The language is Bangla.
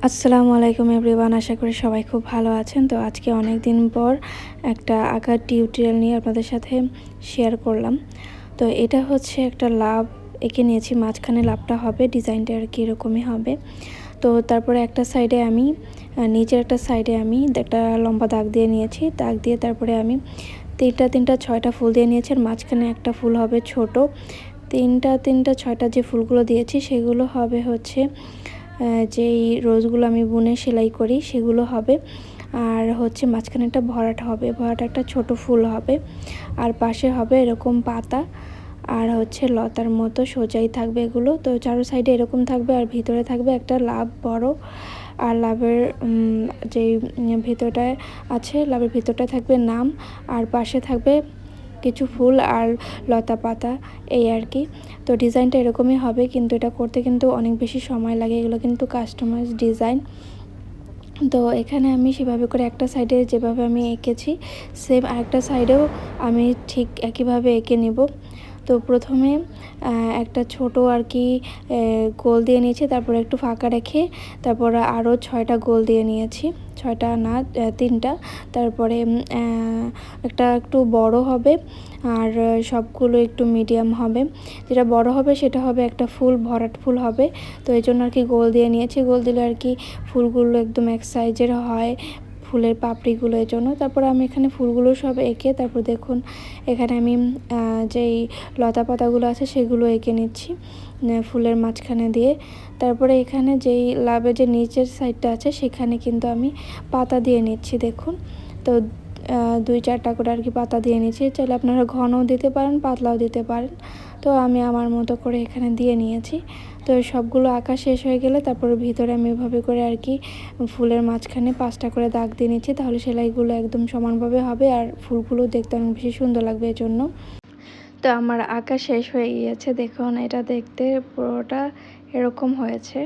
আসসালামু আলাইকুম এভরিওয়ান, আশা করি সবাই খুব ভালো আছেন। তো আজকে অনেক দিন পর একটা আঁকার টিউটোরিয়াল নিয়ে আপনাদের সাথে শেয়ার করলাম। তো এটা হচ্ছে একটা লাভ এঁকে নিয়েছি, মাঝখানে লাভটা হবে, ডিজাইনটা আর কি এরকমই হবে। তো তারপরে একটা সাইডে আমি নিচের একটা সাইডে আমি একটা লম্বা দাগ দিয়ে নিয়েছি, দাগ দিয়ে তারপরে আমি তিনটা ছয়টা ফুল দিয়ে নিয়েছি। আর মাঝখানে একটা ফুল হবে ছোট। তিনটা ছয়টা যে ফুলগুলো দিয়েছি সেগুলো হবে হচ্ছে যেই রোজগুলো আমি বুনে সেলাই করি সেগুলো হবে। আর হচ্ছে মাঝখানে একটা ভরাট হবে, ভরাট একটা ছোট ফুল হবে। আর পাশে হবে এরকম পাতা, আর হচ্ছে লতার মতো সোজাই থাকবে এগুলো। তো চারো সাইডে এরকম থাকবে, আর ভিতরে থাকবে একটা লাভ বড়। আর লাভের যেই ভিতরটায় আছে, লাভের ভিতরটায় থাকবে নাম, আর পাশে থাকবে কিছু ফুল আর লতা পাতা, এই আর কি। তো ডিজাইনটা এরকমই হবে, কিন্তু এটা করতে কিন্তু অনেক বেশি সময় লাগে। এগুলো কিন্তু কাস্টমাইজ ডিজাইন। তো এখানে আমি সেভাবে করে একটা সাইডে যেভাবে আমি এঁকেছি সেম আরেকটা সাইডেও আমি ঠিক একইভাবে এঁকে নেব। তো প্রথমে একটা ছোট আর কি গোল দিয়ে নিয়েছি, তারপরে একটু ফাঁকা রেখে তারপরে আরও 6টা গোল দিয়ে নিয়েছি, 6টা না 3টা। তারপরে একটা একটু বড় হবে, আর সবগুলো একটু মিডিয়াম হবে। যেটা বড় হবে সেটা হবে একটা ফুল, ভরাট ফুল হবে। তো এই জন্য আর কি গোল দিয়ে নিয়েছি, গোল দিলে আর কি ফুলগুলো একদম এক সাইজের হয়, ফুলের পাপড়িগুলো, এর জন্য। তারপরে আমি এখানে ফুলগুলো সব এঁকে তারপর দেখুন এখানে আমি যেই লতা পাতাগুলো আছে সেগুলো এঁকে নিচ্ছি ফুলের মাঝখানে দিয়ে। তারপরে এখানে যেই লাভের যে নিচের সাইডটা আছে সেখানে কিন্তু আমি পাতা দিয়ে নিচ্ছি, দেখুন। তো 2-4টা করে আর কি পাতা দিয়ে নিচ্ছি। চাইলে আপনারা ঘনও দিতে পারেন, পাতলাও দিতে পারেন। তো আমি আমার মতো করে এখানে দিয়ে নিয়েছি। তো সবগুলো আঁকা শেষ হয়ে গেলে তারপরে ভিতরে আমি এভাবে করে আর কি ফুলের মাঝখানে 5টা করে দাগ দিয়ে নিচ্ছি, তাহলে সেলাইগুলো একদম সমানভাবে হবে আর ফুলগুলো দেখতে অনেক বেশি সুন্দর লাগবে এর জন্য। তো আমার আঁকা শেষ হয়ে গিয়েছে, দেখুন এটা দেখতে পুরোটা এরকম হয়েছে।